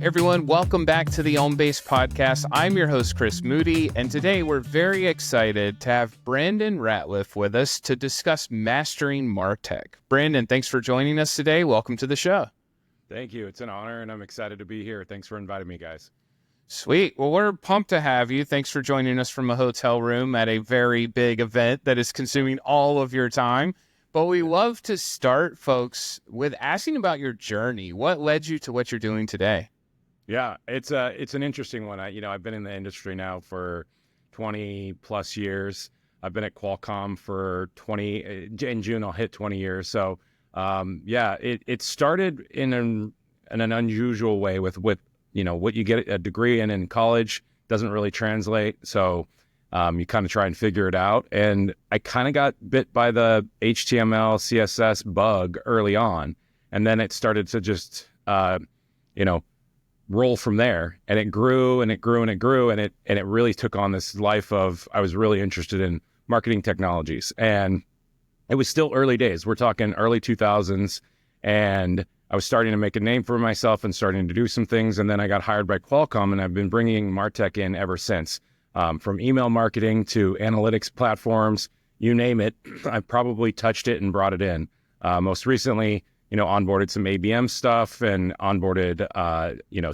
Everyone, welcome back to the OnBase podcast. I'm your host, Chris Moody, and today we're very excited to have Brandon Ratliff with us to discuss mastering Martech. Brandon, thanks for joining us today. Welcome to the show. Thank you. It's an honor, and I'm excited to be here. Thanks for inviting me, guys. Sweet. Well, we're pumped to have you. Thanks for joining us from a hotel room at a very big event that is consuming all of your time. But we love to start, folks, with asking about your journey. What led you to what you're doing today? Yeah, it's an interesting one. I've been in the industry now for 20 plus years. I've been at Qualcomm for 20. In June, I'll hit 20 years. So, it started in an unusual way with what you get a degree in college doesn't really translate. So, you kind of try and figure it out. And I kind of got bit by the HTML, CSS bug early on, and then it started to just roll from there, and it grew and it grew and it grew, and it really took on this life of, I was really interested in marketing technologies, and it was still early days. We're talking early 2000s, and I was starting to make a name for myself and starting to do some things, and then I got hired by Qualcomm, and I've been bringing Martech in ever since, from email marketing to analytics platforms, you name it. I've probably touched it and brought it in. Most recently, onboarded some ABM stuff and onboarded,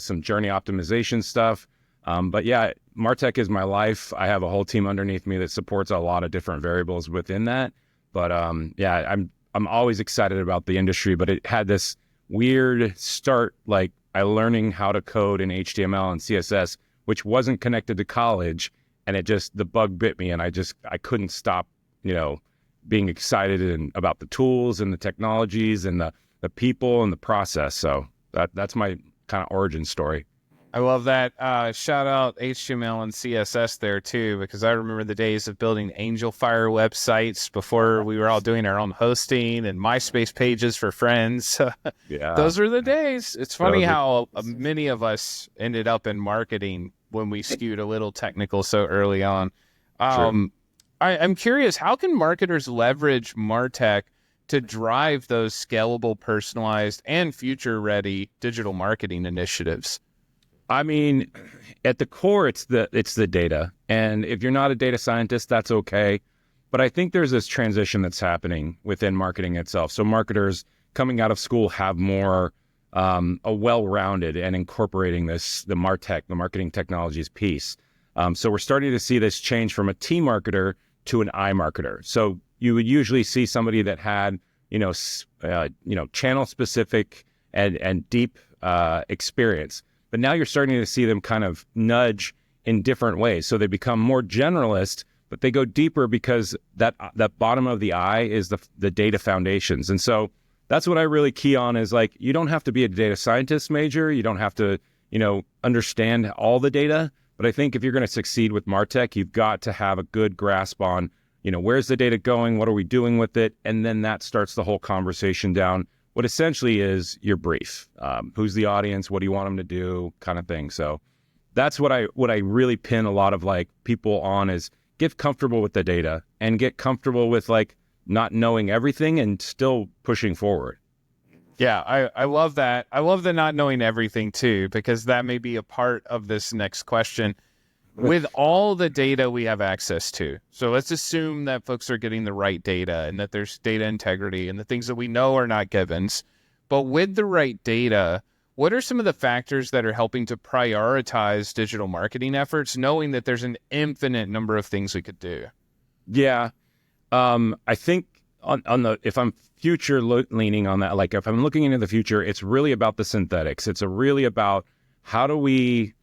some journey optimization stuff. But yeah, Martech is my life. I have a whole team underneath me that supports a lot of different variables within that. But I'm always excited about the industry, but it had this weird start, like I learning how to code in HTML and CSS, which wasn't connected to college. And the bug bit me, and I couldn't stop, being excited about the tools and the technologies and the people and the process. So that's my kind of origin story. I love that. Shout out HTML and CSS there too, because I remember the days of building Angel Fire websites before we were all doing our own hosting and MySpace pages for friends. Yeah, those are the days. It's funny how many of us ended up in marketing when we skewed a little technical so early on. I'm curious, how can marketers leverage Martech to drive those scalable, personalized, and future-ready digital marketing initiatives? I mean, at the core, it's the data. And if you're not a data scientist, that's okay. But I think there's this transition that's happening within marketing itself. So marketers coming out of school have more a well-rounded and incorporating the Martech, the marketing technologies piece. So we're starting to see this change from a T marketer to an I marketer. So you would usually see somebody that had, channel specific and deep experience. But now you're starting to see them kind of nudge in different ways. So they become more generalist, but they go deeper because that bottom of the I is the data foundations. And so that's what I really key on is, like, you don't have to be a data scientist major. You don't have to, understand all the data. But I think if you're going to succeed with Martech, you've got to have a good grasp on, where's the data going? What are we doing with it? And then that starts the whole conversation down what essentially is your brief. Who's the audience? What do you want them to do? Kind of thing. So that's what I really pin a lot of people on is get comfortable with the data and get comfortable with not knowing everything and still pushing forward. Yeah, I love that. I love the not knowing everything too, because that may be a part of this next question. With all the data we have access to, so let's assume that folks are getting the right data and that there's data integrity and the things that we know are not givens. But with the right data, what are some of the factors that are helping to prioritize digital marketing efforts, knowing that there's an infinite number of things we could do? Yeah, I think if I'm future leaning on that, if I'm looking into the future, it's really about the synthetics. It's really about how do we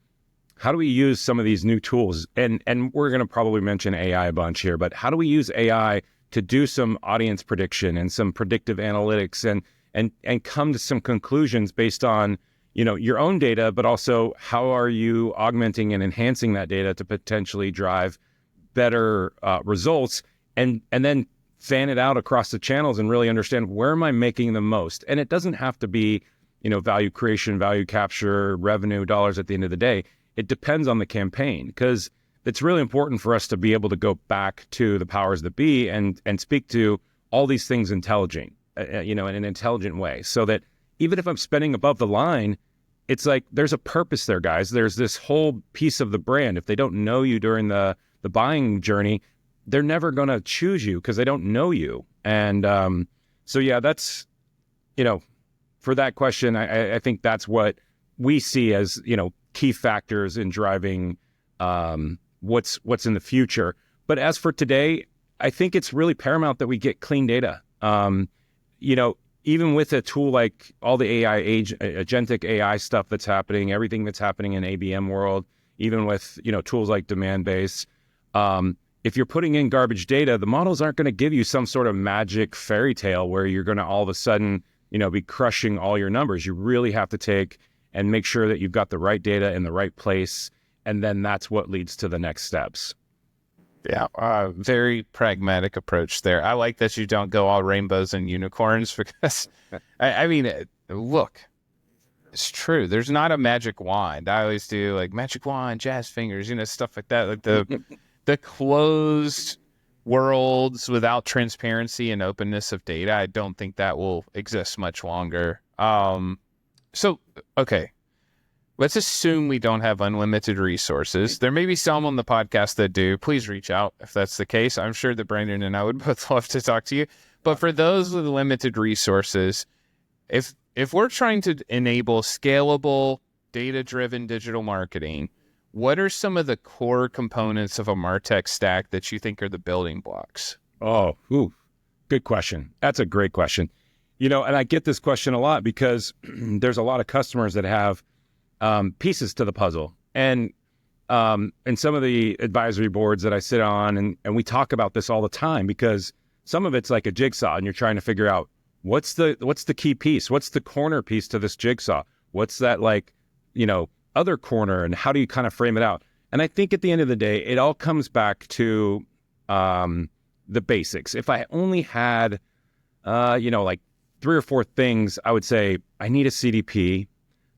use some of these new tools? And we're going to probably mention AI a bunch here, but how do we use AI to do some audience prediction and some predictive analytics and come to some conclusions based on, your own data, but also how are you augmenting and enhancing that data to potentially drive better results, and then fan it out across the channels and really understand where am I making the most? And it doesn't have to be, value creation, value capture, revenue, dollars at the end of the day. It depends on the campaign, because it's really important for us to be able to go back to the powers that be and speak to all these things in an intelligent way, so that even if I'm spending above the line, it's like there's a purpose there, guys. There's this whole piece of the brand. If they don't know you during the buying journey, they're never going to choose you because they don't know you. And so, yeah, that's, for that question, I think that's what we see as, key factors in driving what's in the future. But as for today, I think it's really paramount that we get clean data. Even with a tool like all the agentic AI stuff that's happening, everything that's happening in ABM world, even with, tools like Demandbase, if you're putting in garbage data, the models aren't going to give you some sort of magic fairy tale where you're going to all of a sudden, be crushing all your numbers. You really have to take and make sure that you've got the right data in the right place. And then that's what leads to the next steps. Yeah, very pragmatic approach there. I like that you don't go all rainbows and unicorns because, I mean, look, it's true. There's not a magic wand. I always do like magic wand, jazz fingers, stuff like that. Like the closed worlds without transparency and openness of data. I don't think that will exist much longer. Okay. Let's assume we don't have unlimited resources. There may be some on the podcast that do. Please reach out if that's the case. I'm sure that Brandon and I would both love to talk to you. But for those with limited resources, if we're trying to enable scalable, data-driven digital marketing, what are some of the core components of a Martech stack that you think are the building blocks? Oh, good question. That's a great question. And I get this question a lot because there's a lot of customers that have pieces to the puzzle. And some of the advisory boards that I sit on, and we talk about this all the time because some of it's like a jigsaw and you're trying to figure out what's the key piece? What's the corner piece to this jigsaw? What's that other corner, and how do you kind of frame it out? And I think at the end of the day, it all comes back to the basics. If I only had, like 3 or 4 things, I would say I need a CDP.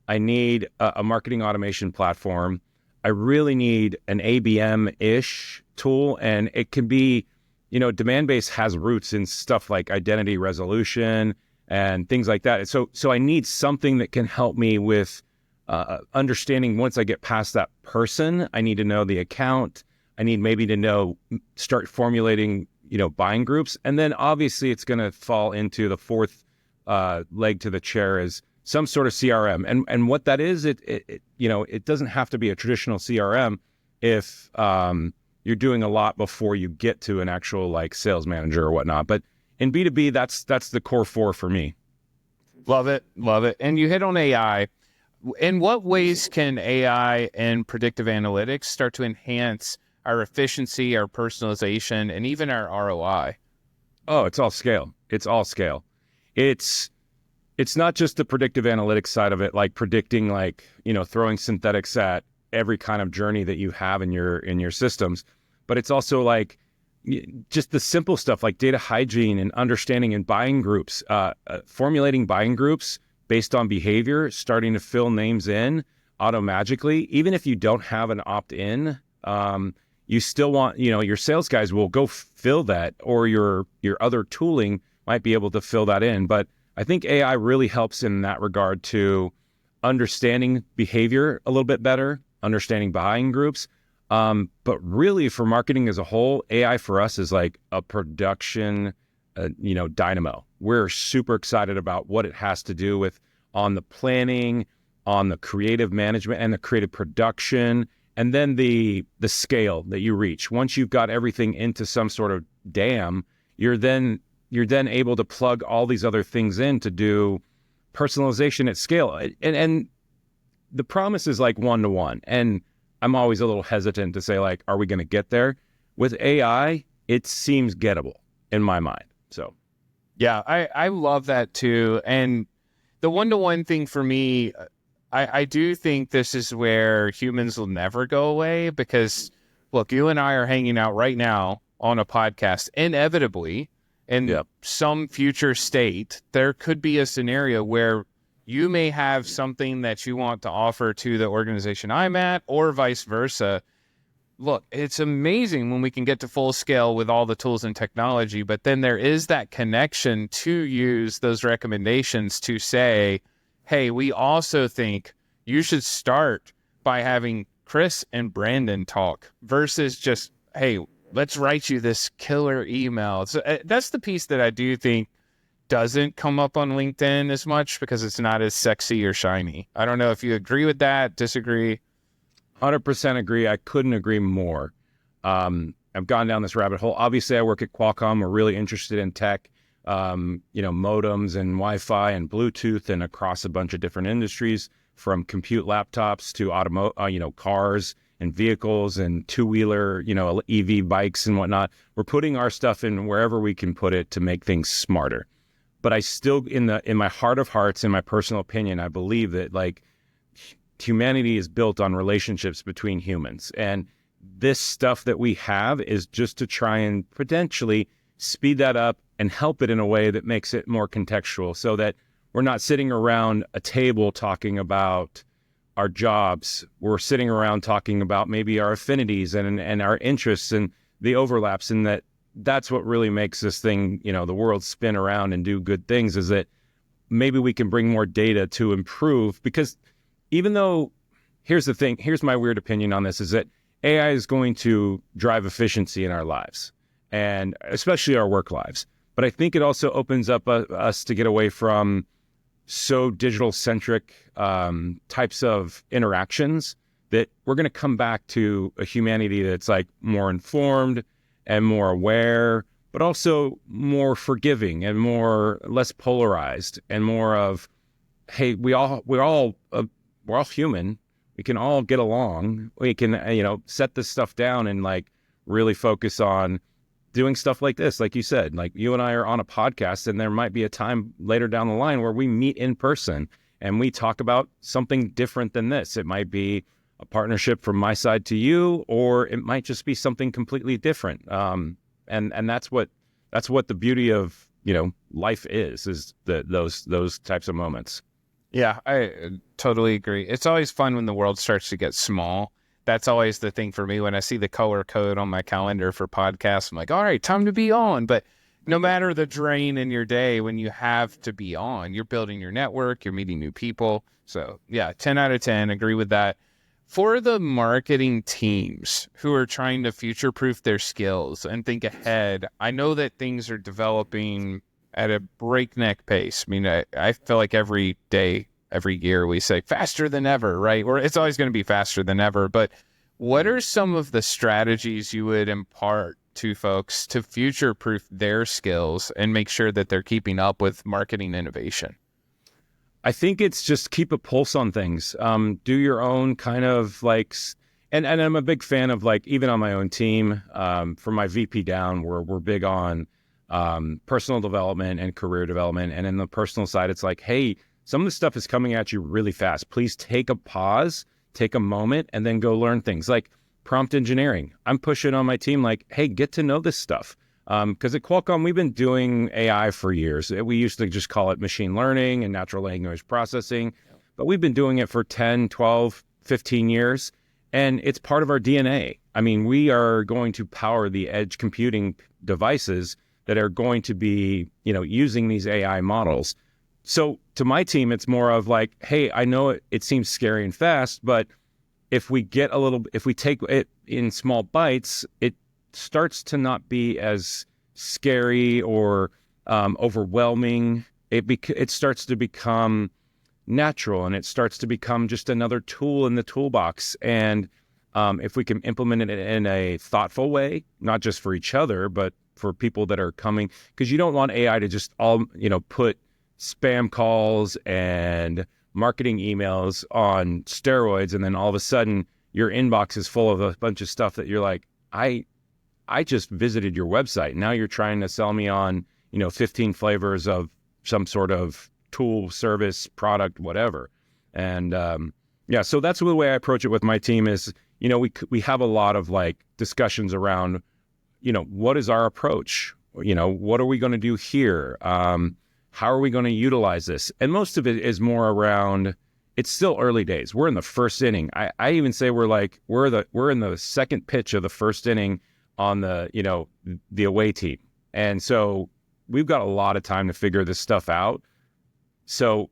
I need a marketing automation platform. I really need an ABM-ish tool. And it can be, Demandbase has roots in stuff like identity resolution and things like that. So I need something that can help me with understanding once I get past that person. I need to know the account. I need maybe to start formulating, buying groups. And then obviously it's going to fall into the fourth leg to the chair is some sort of CRM. And what that is, it doesn't have to be a traditional CRM if you're doing a lot before you get to an actual like sales manager or whatnot. But in B2B, that's the core 4 for me. Love it. And you hit on AI. In what ways can AI and predictive analytics start to enhance our efficiency, our personalization, and even our ROI? Oh, it's all scale. It's not just the predictive analytics side of it, like predicting, throwing synthetics at every kind of journey that you have in your systems, but it's also like just the simple stuff like data hygiene and understanding in buying groups, formulating buying groups based on behavior, starting to fill names in auto-magically. Even if you don't have an opt-in, you still want, your sales guys will go fill that, or your other tooling might be able to fill that in. But I think AI really helps in that regard to understanding behavior a little bit better, understanding buying groups. But really for marketing as a whole, AI for us is like a production, dynamo. We're super excited about what it has to do with on the planning, on the creative management and the creative production, and then the scale that you reach. Once you've got everything into some sort of dam, you're then able to plug all these other things in to do personalization at scale. And the promise is like 1-to-1. And I'm always a little hesitant to say like, are we going to get there? With AI, it seems gettable in my mind. So, yeah, I love that too. And the 1-to-1 thing for me, I do think this is where humans will never go away because, look, you and I are hanging out right now on a podcast. Inevitably, in some future state, there could be a scenario where you may have something that you want to offer to the organization I'm at, or vice versa. Look, it's amazing when we can get to full scale with all the tools and technology, but then there is that connection to use those recommendations to say, hey, we also think you should start by having Chris and Brandon talk versus just, hey, let's write you this killer email. So that's the piece that I do think doesn't come up on LinkedIn as much because it's not as sexy or shiny. I don't know if you agree with that, disagree. 100% agree. I couldn't agree more. I've gone down this rabbit hole. Obviously, I work at Qualcomm. We're really interested in tech, modems and Wi-Fi and Bluetooth and across a bunch of different industries, from compute laptops to cars and vehicles and two-wheeler, EV bikes and whatnot. We're putting our stuff in wherever we can put it to make things smarter. But I still, in my heart of hearts, in my personal opinion, I believe that humanity is built on relationships between humans. And this stuff that we have is just to try and potentially speed that up and help it in a way that makes it more contextual, so that we're not sitting around a table talking about our jobs. We're sitting around talking about maybe our affinities and our interests and the overlaps, and that's what really makes this thing, the world spin around and do good things, is that maybe we can bring more data to improve. Because even though, here's the thing, here's my weird opinion on this, is that AI is going to drive efficiency in our lives, and especially our work lives. But I think it also opens up us to get away from so digital-centric types of interactions, that we're going to come back to a humanity that's more informed and more aware, but also more forgiving and less polarized, and more of, hey, we're all human. We can all get along. We can, set this stuff down and really focus on doing stuff like this. Like you said, you and I are on a podcast, and there might be a time later down the line where we meet in person and we talk about something different than this. It might be a partnership from my side to you, or it might just be something completely different. And that's what the beauty of, life is those types of moments. Yeah, I totally agree. It's always fun when the world starts to get small. That's always the thing for me. When I see the color code on my calendar for podcasts, I'm like, all right, time to be on. But no matter the drain in your day, when you have to be on, you're building your network, you're meeting new people. So yeah, 10 out of 10, agree with that. For the marketing teams who are trying to future-proof their skills and think ahead, I know that things are developing at a breakneck pace. I mean, I feel like every day, every year we say faster than ever, right? Or it's always going to be faster than ever. But what are some of the strategies you would impart to folks to future-proof their skills and make sure that they're keeping up with marketing innovation? I think it's just keep a pulse on things. Do your own kind of and I'm a big fan of even on my own team, from my VP down, we're big on personal development and career development. And in the personal side, it's hey, some of the stuff is coming at you really fast. Please take a pause, take a moment, and then go learn things like prompt engineering. I'm pushing on my team hey, get to know this stuff. Because at Qualcomm, we've been doing AI for years. We used to just call it machine learning and natural language processing, but we've been doing it for 10, 12, 15 years, and it's part of our DNA. I mean, we are going to power the edge computing devices that are going to be, using these AI models. So to my team, it's more of hey, I know it seems scary and fast, but if we take it in small bites, it starts to not be as scary or overwhelming. It starts to become natural, and it starts to become just another tool in the toolbox. And if we can implement it in a thoughtful way, not just for each other, but for people that are coming, because you don't want AI to just put spam calls and marketing emails on steroids, and then all of a sudden your inbox is full of a bunch of stuff that you're I just visited your website. Now you're trying to sell me on, 15 flavors of some sort of tool, service, product, whatever. And so that's the way I approach it with my team is, we have a lot of discussions around, what is our approach? What are we going to do here? How are we going to utilize this? And most of it is more around, it's still early days. We're in the first inning. I even say we're in the second pitch of the first inning on the away team. And so we've got a lot of time to figure this stuff out. So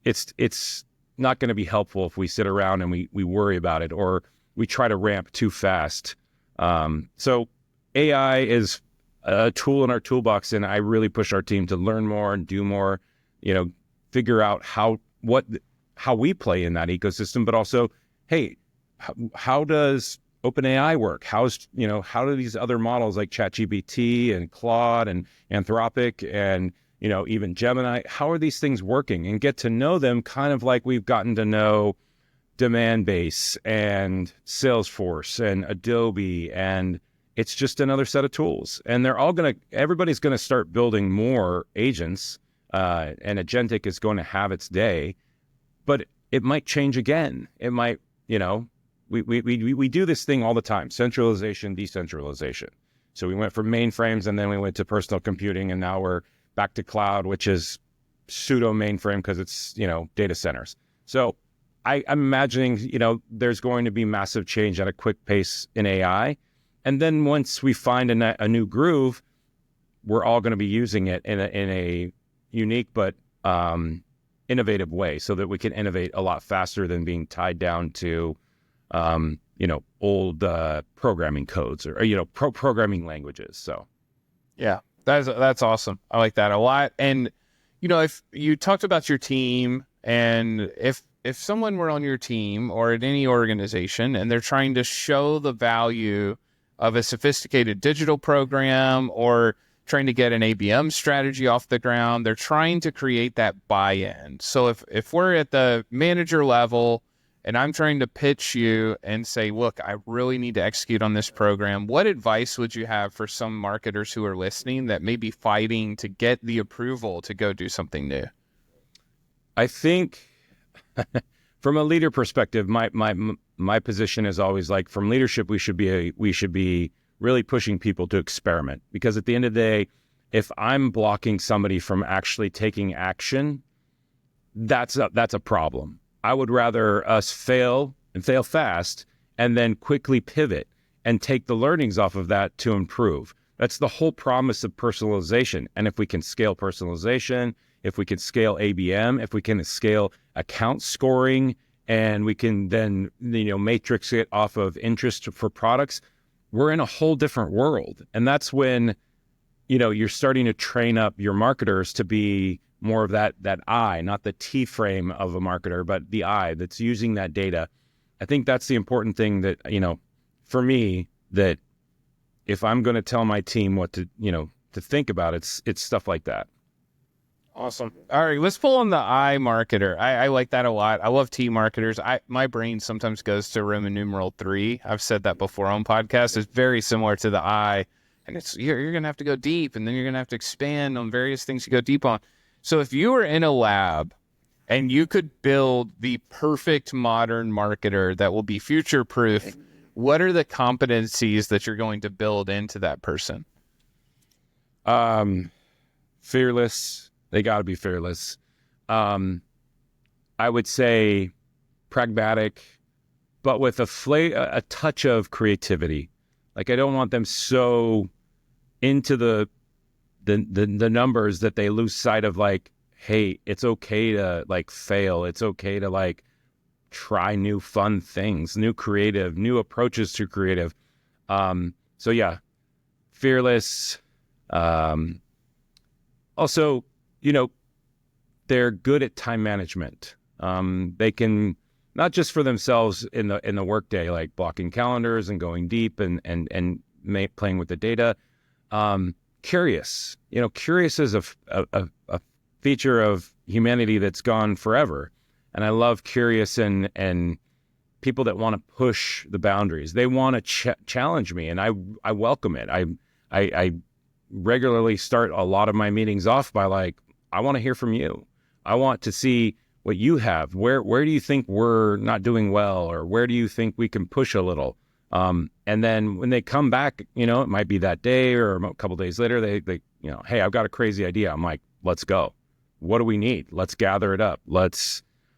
it's not going to be helpful if we sit around and we worry about it or we try to ramp too fast. So AI is a tool in our toolbox, and I really push our team to learn more and do more, figure out how we play in that ecosystem, but also, hey, how does OpenAI work? How do these other models like ChatGPT and Claude and Anthropic and, even Gemini, how are these things working? And get to know them kind of like we've gotten to know Demandbase and Salesforce and Adobe, and it's just another set of tools. And everybody's going to start building more agents, and agentic is going to have its day, but it might change again. It might, we do this thing all the time, centralization, decentralization. So we went from mainframes and then we went to personal computing, and now we're back to cloud, which is pseudo mainframe because it's, data centers. So I'm imagining, there's going to be massive change at a quick pace in AI. And then once we find a new groove, we're all going to be using it in a unique but innovative way, so that we can innovate a lot faster than being tied down to, old programming codes or programming languages. So, yeah, that's awesome. I like that a lot. And if you talked about your team, and if someone were on your team or at any organization and they're trying to show the value of a sophisticated digital program or trying to get an ABM strategy off the ground, they're trying to create that buy-in. So if we're at the manager level and I'm trying to pitch you and say, look, I really need to execute on this program, what advice would you have for some marketers who are listening that may be fighting to get the approval to go do something new? I think from a leader perspective, my position is always like, from leadership, we should be really pushing people to experiment, because at the end of the day, if I'm blocking somebody from actually taking action, that's a problem. I would rather us fail and fail fast and then quickly pivot and take the learnings off of that to improve. That's the whole promise of personalization. And if we can scale personalization, if we can scale ABM, if we can scale account scoring, and we can then, matrix it off of interest for products, we're in a whole different world. And that's when, you're starting to train up your marketers to be more of that I, not the T frame of a marketer, but the I that's using that data. I think that's the important thing that, for me, that if I'm going to tell my team what to think about, it's stuff like that. Awesome. All right, let's pull on the I marketer. I like that a lot. I love T marketers. My brain sometimes goes to Roman numeral 3. I've said that before on podcasts. It's very similar to the I, and you're going to have to go deep, and then you're going to have to expand on various things you go deep on. So if you were in a lab and you could build the perfect modern marketer that will be future-proof, what are the competencies that you're going to build into that person? Fearless. They got to be fearless. I would say pragmatic, but with a touch of creativity. Like, I don't want them so into the numbers that they lose sight of, like, hey, it's okay to fail. It's okay to try new fun things, new approaches to creative. So yeah, fearless. Also, they're good at time management. They can, not just for themselves in the workday, like blocking calendars and going deep and playing with the data. Curious. Curious is a feature of humanity that's gone forever. And I love curious and people that want to push the boundaries. They want to challenge me, and I welcome it. I regularly start a lot of my meetings off by I want to hear from you. I want to see what you have. Where do you think we're not doing well, or where do you think we can push a little? And then when they come back, it might be that day or a couple days later, they hey, I've got a crazy idea. I'm like, let's go. What do we need? Let's gather it up.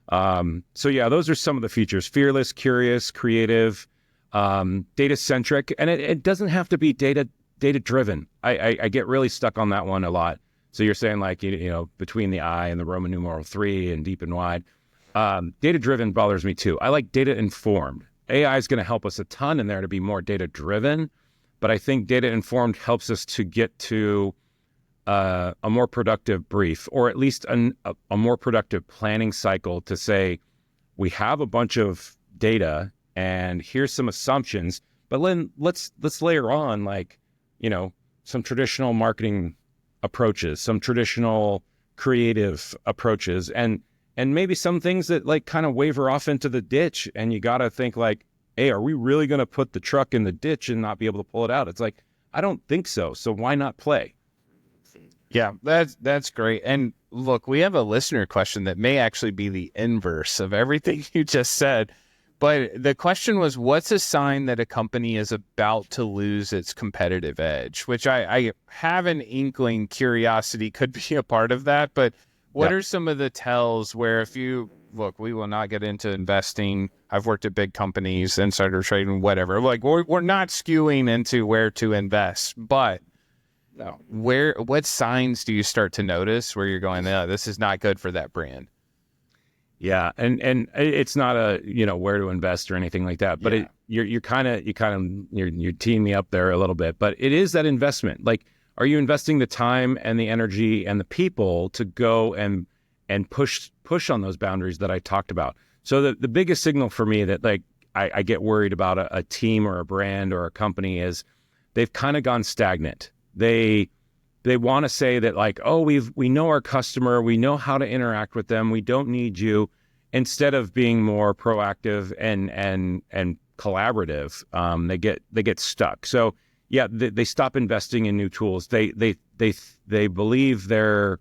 So yeah, those are some of the features: fearless, curious, creative, data centric. And it doesn't have to be data driven. I get really stuck on that one a lot. So you're saying between the I and the Roman numeral 3 and deep and wide. Data driven bothers me too. I like data informed. AI is going to help us a ton in there to be more data driven, but I think data informed helps us to get to a more productive brief, or at least a more productive planning cycle to say, we have a bunch of data and here's some assumptions, but then let's layer on, like, some traditional marketing approaches, some traditional creative approaches, and maybe some things that like kind of waver off into the ditch, and you got to think like, hey, are we really going to put the truck in the ditch and not be able to pull it out? It's like, I don't think so. So why not play? Yeah, that's great. And look, we have a listener question that may actually be the inverse of everything you just said. But the question was, what's a sign that a company is about to lose its competitive edge? Which I have an inkling curiosity could be a part of that. But what are some of the tells where if you look, we will not get into investing. I've worked at big companies, insider trading, whatever. Like we're not skewing into where to invest, but no. What signs do you start to notice where you're going, oh, this is not good for that brand? Yeah, and it's not a where to invest or anything like that, but you're teeing me up there a little bit, but it is that investment. Like, are you investing the time and the energy and the people to go and push on those boundaries that I talked about? So the biggest signal for me that like I get worried about a team or a brand or a company is they've kind of gone stagnant. They want to say that like, oh, we know our customer, we know how to interact with them, we don't need you, instead of being more proactive and collaborative. They get stuck. So yeah, they stop investing in new tools. They believe they're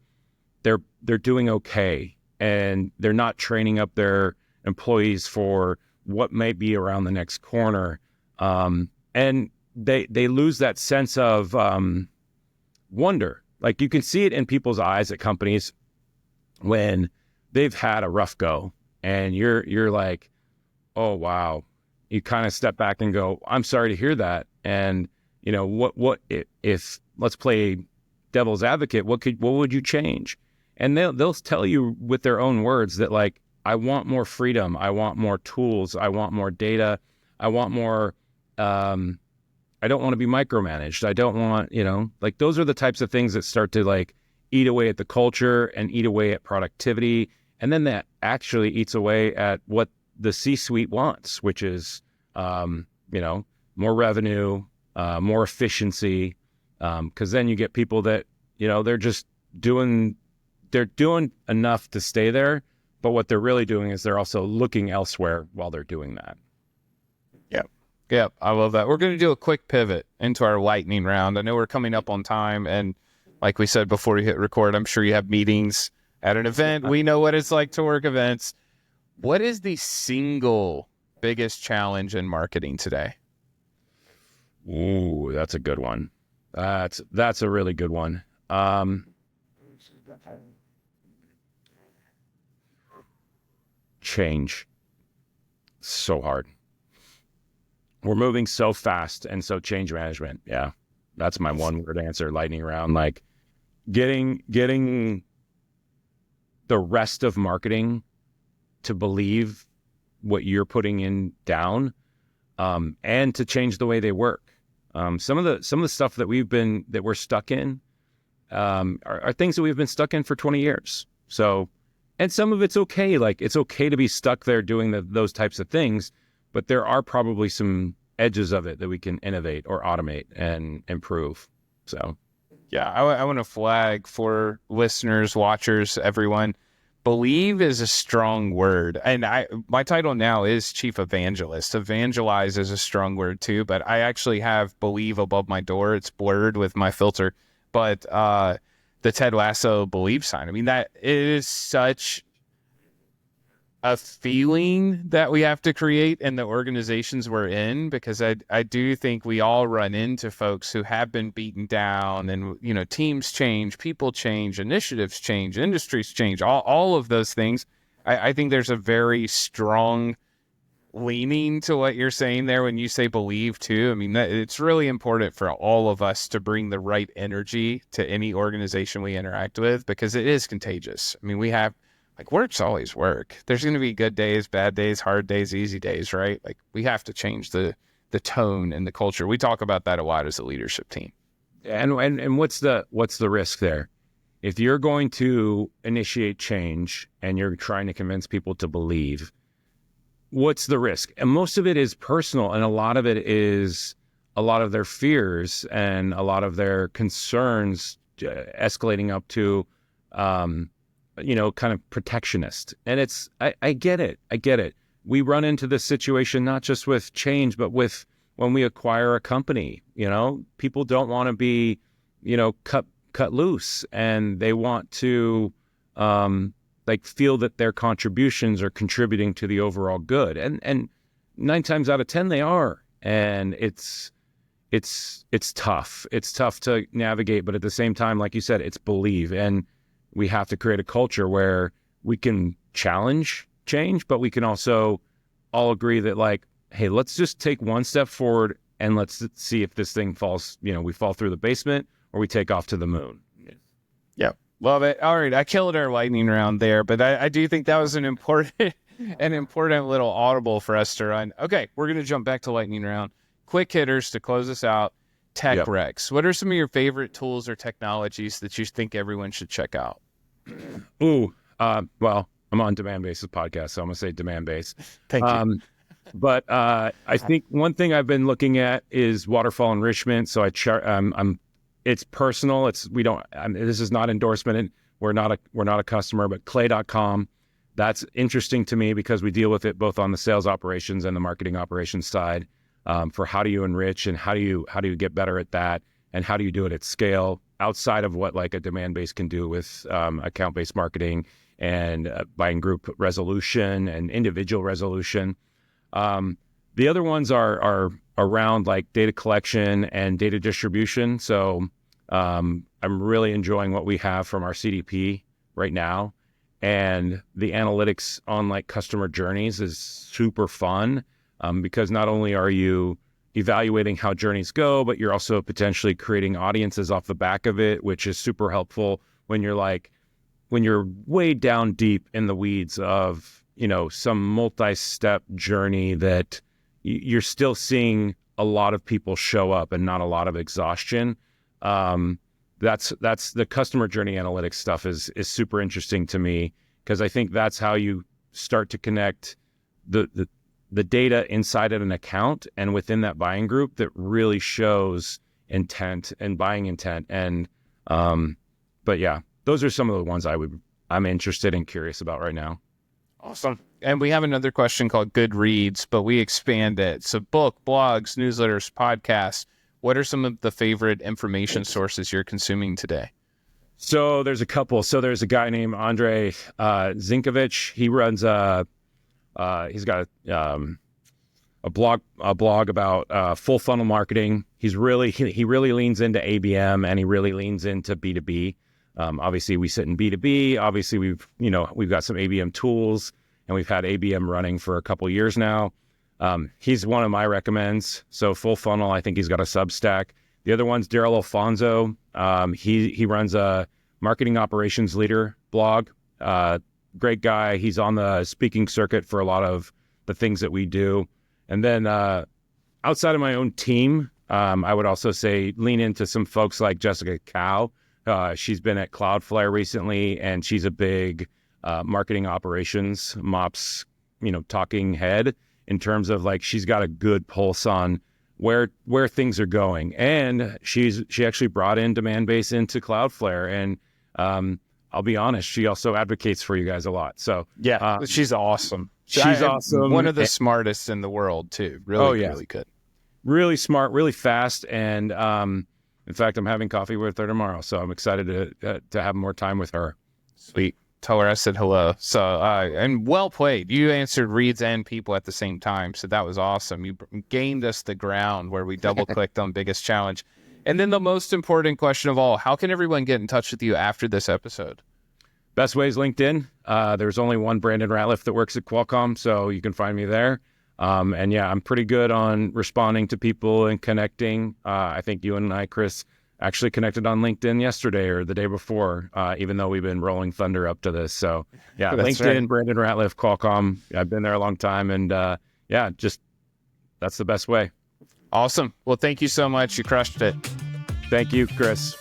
doing okay, and they're not training up their employees for what may be around the next corner. And they lose that sense of wonder. Like, you can see it in people's eyes at companies when they've had a rough go, and you're like, oh wow. You kind of step back and go, I'm sorry to hear that. And what if let's play devil's advocate, what would you change? And they'll tell you with their own words that like, I want more freedom, I want more tools, I want more data, I want more I don't want to be micromanaged. I don't want, like, those are the types of things that start to like eat away at the culture and eat away at productivity. And then that actually eats away at what the C-suite wants, which is, more revenue, more efficiency. Cause then you get people that, they're just doing enough to stay there. But what they're really doing is they're also looking elsewhere while they're doing that. Yep, I love that. We're going to do a quick pivot into our lightning round. I know we're coming up on time, and like we said before we hit record, I'm sure you have meetings at an event. We know what it's like to work events. What is the single biggest challenge in marketing today? Ooh, that's a good one. That's a really good one. Change. So hard. We're moving so fast, and so change management. Yeah, that's my one word answer. Lightning round, like getting the rest of marketing to believe what you're putting in down, and to change the way they work. Some of the stuff that we're stuck in are things that we've been stuck in for 20 years. So, and some of it's okay. Like, it's okay to be stuck there doing those types of things. But there are probably some edges of it that we can innovate or automate and improve. So, yeah, I want to flag for listeners, watchers, everyone. Believe is a strong word. And my title now is Chief Evangelist. Evangelize is a strong word too, but I actually have believe above my door. It's blurred with my filter. But the Ted Lasso believe sign, I mean, that is such a feeling that we have to create in the organizations we're in, because I do think we all run into folks who have been beaten down, and teams change, people change, initiatives change, industries change, all of those things. I think there's a very strong leaning to what you're saying there when you say believe too. I mean, it's really important for all of us to bring the right energy to any organization we interact with, because it is contagious. I mean, we have like work's always work. There's going to be good days, bad days, hard days, easy days, right? Like we have to change the tone and the culture. We talk about that a lot as a leadership team. And what's the risk there? If you're going to initiate change and you're trying to convince people to believe, what's the risk? And most of it is personal, and a lot of it is a lot of their fears and a lot of their concerns escalating up to, kind of protectionist. And I get it. We run into this situation not just with change, but with when we acquire a company. People don't want to be, cut loose, and they want to feel that their contributions are contributing to the overall good. And 9 times out of 10 they are. And it's tough. It's tough to navigate, but at the same time, like you said, it's believe. And we have to create a culture where we can challenge change, but we can also all agree that, like, hey, let's just take one step forward and let's see if this thing falls, we fall through the basement or we take off to the moon. Yeah. Love it. All right. I killed our lightning round there, but I do think that was an important little audible for us to run. Okay. We're going to jump back to lightning round. Quick hitters to close us out. Tech Recs. What are some of your favorite tools or technologies that you think everyone should check out? Well, I'm on Demand Base's podcast, so I'm going to say Demand Base. Thank you. But I think one thing I've been looking at is waterfall enrichment. So it's personal. This is not endorsement. We're not a customer, but clay.com. That's interesting to me because we deal with it both on the sales operations and the marketing operations side. For how do you enrich and how do you get better at that, and how do you do it at scale outside of what like a demand base can do with account-based marketing and buying group resolution and individual resolution. The other ones are around like data collection and data distribution. So I'm really enjoying what we have from our CDP right now, and the analytics on like customer journeys is super fun. Because not only are you evaluating how journeys go, but you're also potentially creating audiences off the back of it, which is super helpful when you're way down deep in the weeds of, some multi-step journey that you're still seeing a lot of people show up and not a lot of exhaustion. That's the customer journey analytics stuff is super interesting to me, because I think that's how you start to connect the data inside of an account and within that buying group that really shows intent and buying intent. And, but yeah, those are some of the ones I'm interested and curious about right now. Awesome. And we have another question called Good Reads, but we expand it. So book, blogs, newsletters, podcasts. What are some of the favorite information sources you're consuming today? So there's a couple. So there's a guy named Andre Zinkovich. He runs he's got a blog about full funnel marketing. He really leans into ABM, and he really leans into B2B. Obviously we sit in B2B. Obviously we've got some ABM tools, and we've had ABM running for a couple years now. He's one of my recommends. So full funnel, I think he's got a Substack. The other one's Daryl Alfonso. He runs a marketing operations leader blog. Great guy. He's on the speaking circuit for a lot of the things that we do. And then outside of my own team, I would also say lean into some folks like Jessica Cow. She's been at Cloudflare recently, and she's a big marketing operations MOPS, talking head in terms of like she's got a good pulse on where things are going. And she actually brought in Demand Base into Cloudflare, and I'll be honest, she also advocates for you guys a lot. So yeah, she's awesome. She's awesome. One of the smartest in the world too. Really, really good. Really smart, really fast. And in fact, I'm having coffee with her tomorrow, so I'm excited to have more time with her. Sweet. Tell her I said hello. So, and well played. You answered reads and people at the same time. So that was awesome. You gained us the ground where we double clicked on biggest challenge. And then the most important question of all, how can everyone get in touch with you after this episode? Best way is LinkedIn. There's only one Brandon Ratliff that works at Qualcomm, so you can find me there. And yeah, I'm pretty good on responding to people and connecting. I think you and I, Chris, actually connected on LinkedIn yesterday or the day before, even though we've been rolling thunder up to this. So yeah, That's LinkedIn, right. Brandon Ratliff, Qualcomm. I've been there a long time, and just that's the best way. Awesome. Well, thank you so much. You crushed it. Thank you, Chris.